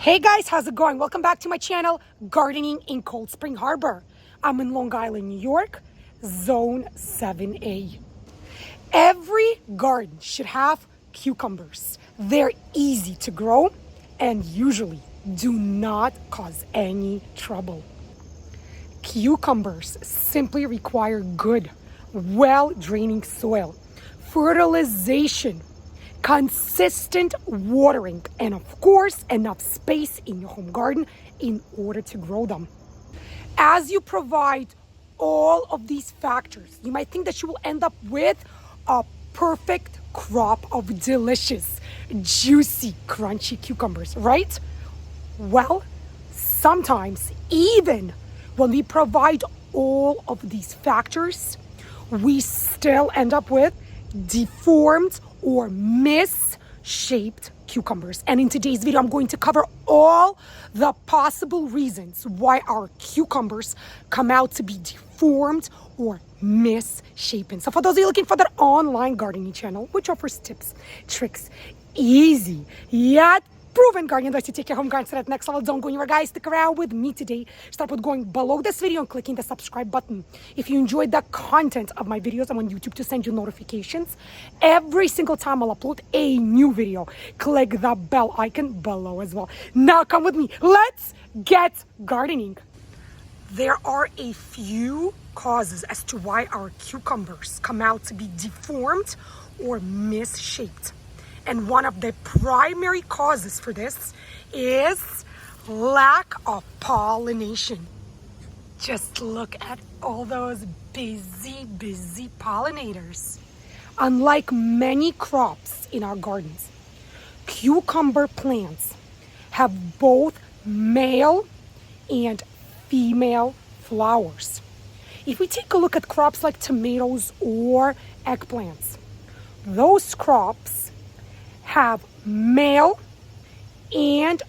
Hey guys, how's it going? Welcome back to my channel, Gardening in Cold Spring Harbor. I'm in Long Island, New York, Zone 7A. Every garden should have cucumbers. They're easy to grow and usually do not cause any trouble. Cucumbers simply require good, well-draining soil, fertilization, consistent watering, and of course, enough space in your home garden in order to grow them. As you provide all of these factors, you might think that you will end up with a perfect crop of delicious, juicy, crunchy cucumbers, right? Well, sometimes even when we provide all of these factors, we still end up with deformed or misshaped cucumbers. And in today's video, I'm going to cover all the possible reasons why our cucumbers come out to be deformed or misshapen. So for those of you looking for that online gardening channel, which offers tips, tricks, easy yet proven gardening advice to take your home garden to that next level. Don't go anywhere, guys. Stick around with me today. Start with going below this video and clicking the subscribe button. If you enjoyed the content of my videos, I'm on YouTube to send you notifications every single time I'll upload a new video. Click the bell icon below as well. Now come with me. Let's get gardening. There are a few causes as to why our cucumbers come out to be deformed or misshaped. And one of the primary causes for this is lack of pollination. Just look at all those busy pollinators. Unlike many crops in our gardens, cucumber plants have both male and female flowers. If we take a look at crops like tomatoes or eggplants, those crops have male and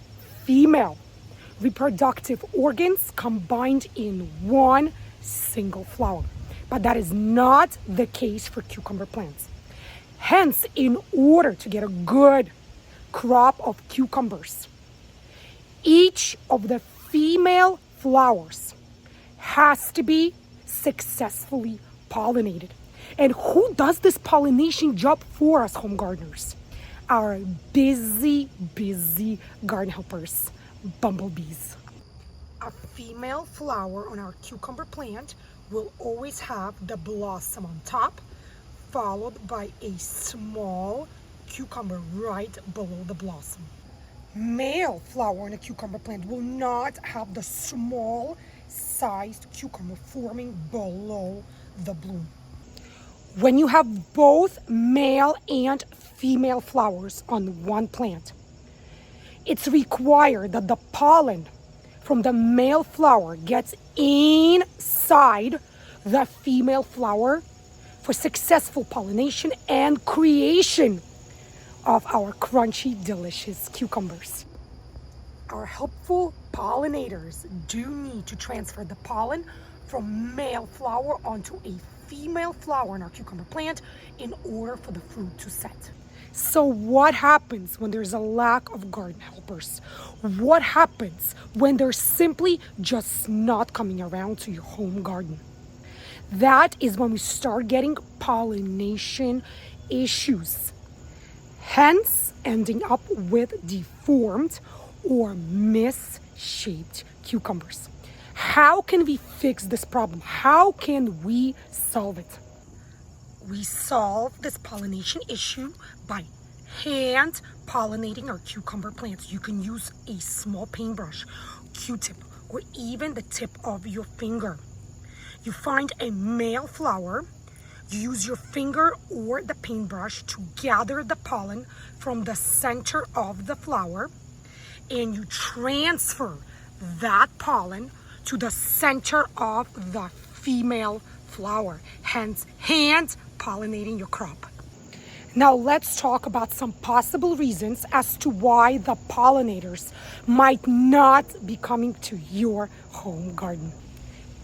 female reproductive organs combined in one single flower. But that is not the case for cucumber plants. Hence, in order to get a good crop of cucumbers, each of the female flowers has to be successfully pollinated. And who does this pollination job for us home gardeners? Our busy garden helpers, bumblebees. A female flower on our cucumber plant will always have the blossom on top, followed by a small cucumber right below the blossom. Male flower on a cucumber plant will not have the small sized cucumber forming below the bloom. When you have both male and female flowers on one plant, it's required that the pollen from the male flower gets inside the female flower for successful pollination and creation of our crunchy, delicious cucumbers. Our helpful pollinators do need to transfer the pollen from male flower onto a female flower in our cucumber plant in order for the fruit to set. So what happens when there's a lack of garden helpers? What happens when they're simply just not coming around to your home garden? That is when we start getting pollination issues, hence ending up with deformed or misshaped cucumbers. How can we fix this problem? How can we solve it? We solve this pollination issue by hand pollinating our cucumber plants. You can use a small paintbrush, Q-tip, or even the tip of your finger. You find a male flower, you use your finger or the paintbrush to gather the pollen from the center of the flower, and you transfer that pollen to the center of the female flower, hence hand pollinating your crop. Now let's talk about some possible reasons as to why the pollinators might not be coming to your home garden.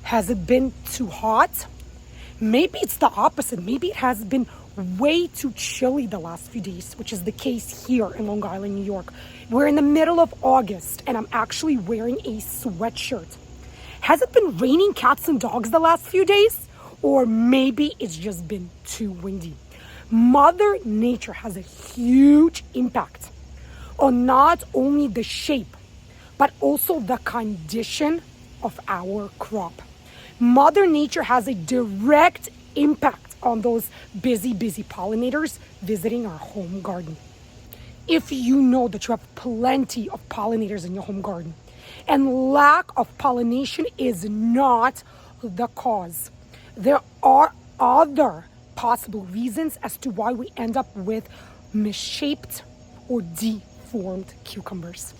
Has it been too hot? Maybe it's the opposite. Maybe it has been way too chilly the last few days, which is the case here in Long Island, New York. We're in the middle of August and I'm actually wearing a sweatshirt. Has it been raining cats and dogs the last few days? Or maybe it's just been too windy. Mother Nature has a huge impact on not only the shape, but also the condition of our crop. Mother Nature has a direct impact on those busy pollinators visiting our home garden. If you know that you have plenty of pollinators in your home garden and lack of pollination is not the cause, there are other possible reasons as to why we end up with misshaped or deformed cucumbers.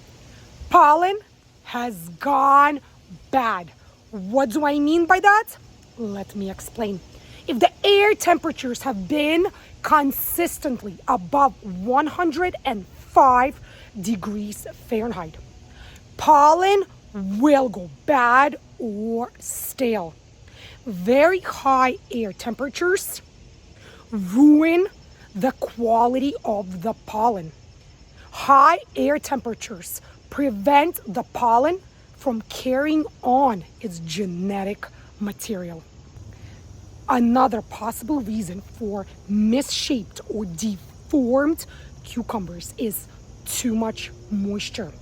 Pollen has gone bad. What do I mean by that? Let me explain. If the air temperatures have been consistently above 105 degrees Fahrenheit, pollen will go bad or stale. Very high air temperatures ruin the quality of the pollen. High air temperatures prevent the pollen from carrying on its genetic material. Another possible reason for misshaped or deformed cucumbers is too much moisture.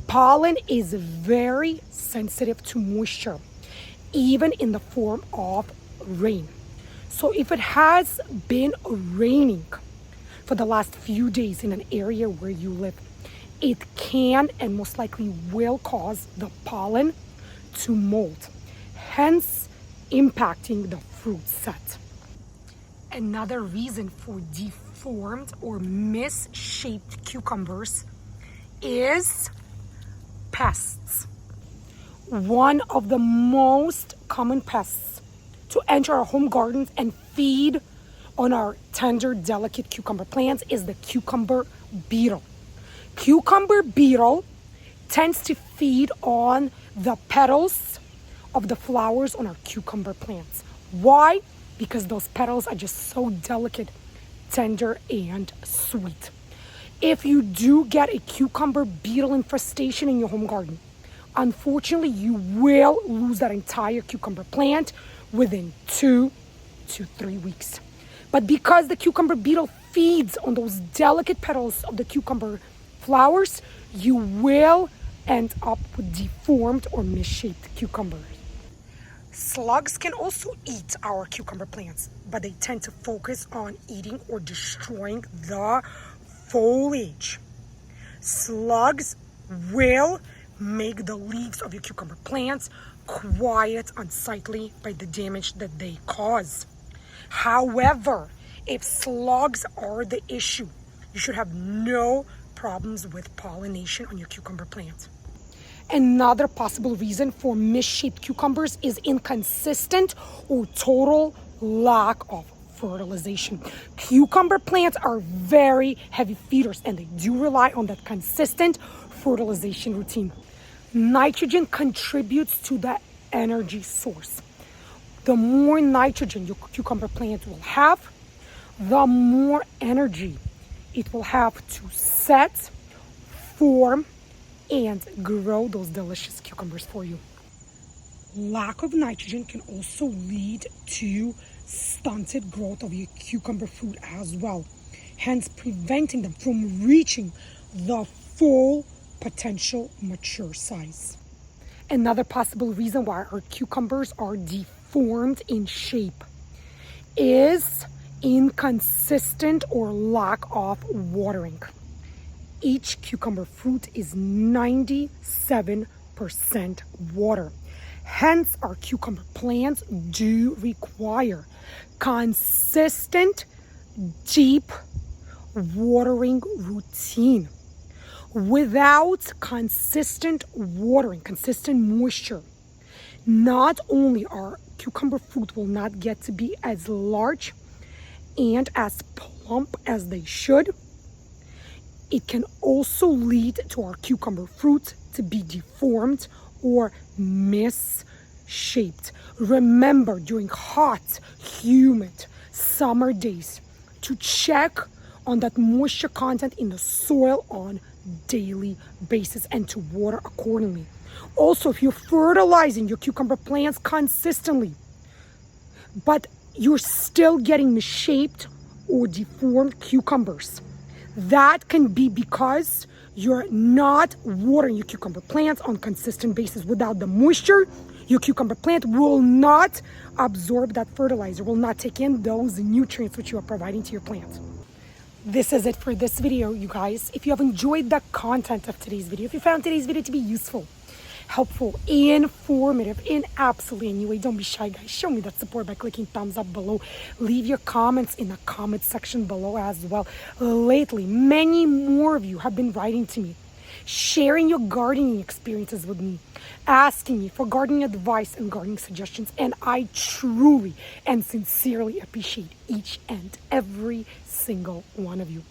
Pollen is very sensitive to moisture, even in the form of rain. So if it has been raining for the last few days in an area where you live, it can and most likely will cause the pollen to mold, hence impacting the fruit set. Another reason for deformed or misshaped cucumbers is pests. One of the most common pests to enter our home gardens and feed on our tender, delicate cucumber plants is the cucumber beetle. Cucumber beetle tends to feed on the petals of the flowers on our cucumber plants. Why? Because those petals are just so delicate, tender, and sweet. If you do get a cucumber beetle infestation in your home garden, unfortunately, you will lose that entire cucumber plant within 2 to 3 weeks. But because the cucumber beetle feeds on those delicate petals of the cucumber flowers, you will end up with deformed or misshaped cucumbers. Slugs can also eat our cucumber plants, but they tend to focus on eating or destroying the foliage. Slugs will make the leaves of your cucumber plants quiet, unsightly by the damage that they cause. However, if slugs are the issue, you should have no problems with pollination on your cucumber plant. Another possible reason for misshaped cucumbers is inconsistent or total lack of fertilization. Cucumber plants are very heavy feeders and they do rely on that consistent fertilization routine. Nitrogen contributes to the energy source. The more nitrogen your cucumber plant will have, the more energy it will have to set, form, and grow those delicious cucumbers for you. Lack of nitrogen can also lead to stunted growth of your cucumber fruit as well, hence preventing them from reaching the full potential mature size. Another possible reason why our cucumbers are deformed in shape is inconsistent or lack of watering. Each cucumber fruit is 97% water. Hence, our cucumber plants do require consistent, deep watering routine. Without consistent watering, consistent moisture, not only our cucumber fruit will not get to be as large and as plump as they should, it can also lead to our cucumber fruit to be deformed or misshaped. Remember, during hot, humid summer days, to check on that moisture content in the soil on daily basis and to water accordingly. Also, if you're fertilizing your cucumber plants consistently, but you're still getting misshaped or deformed cucumbers, that can be because you're not watering your cucumber plants on a consistent basis. Without the moisture, your cucumber plant will not absorb that fertilizer, will not take in those nutrients which you are providing to your plant. This is it for this video, you guys. If you have enjoyed the content of today's video, if you found today's video to be useful, helpful, informative in absolutely any way, don't be shy, guys. Show me that support by clicking thumbs up below. Leave your comments in the comment section below as well. Lately, many more of you have been writing to me, sharing your gardening experiences with me, asking me for gardening advice and gardening suggestions, and I truly and sincerely appreciate each and every single one of you.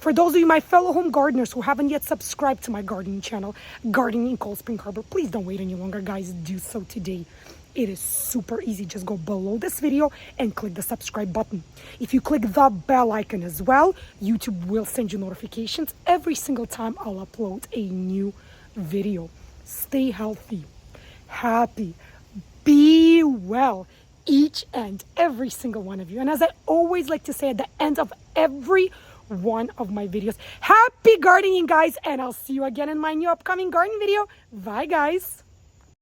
For those of you, my fellow home gardeners who haven't yet subscribed to my gardening channel, Gardening in Cold Spring Harbor, please don't wait any longer, guys. Do so today. It is super easy. Just go below this video and click the subscribe button. If you click the bell icon as well, YouTube will send you notifications every single time I'll upload a new video. Stay healthy, happy, be well, each and every single one of you. And as I always like to say at the end of every one of my videos, happy gardening, guys, and I'll see you again in my new upcoming gardening video. Bye, guys.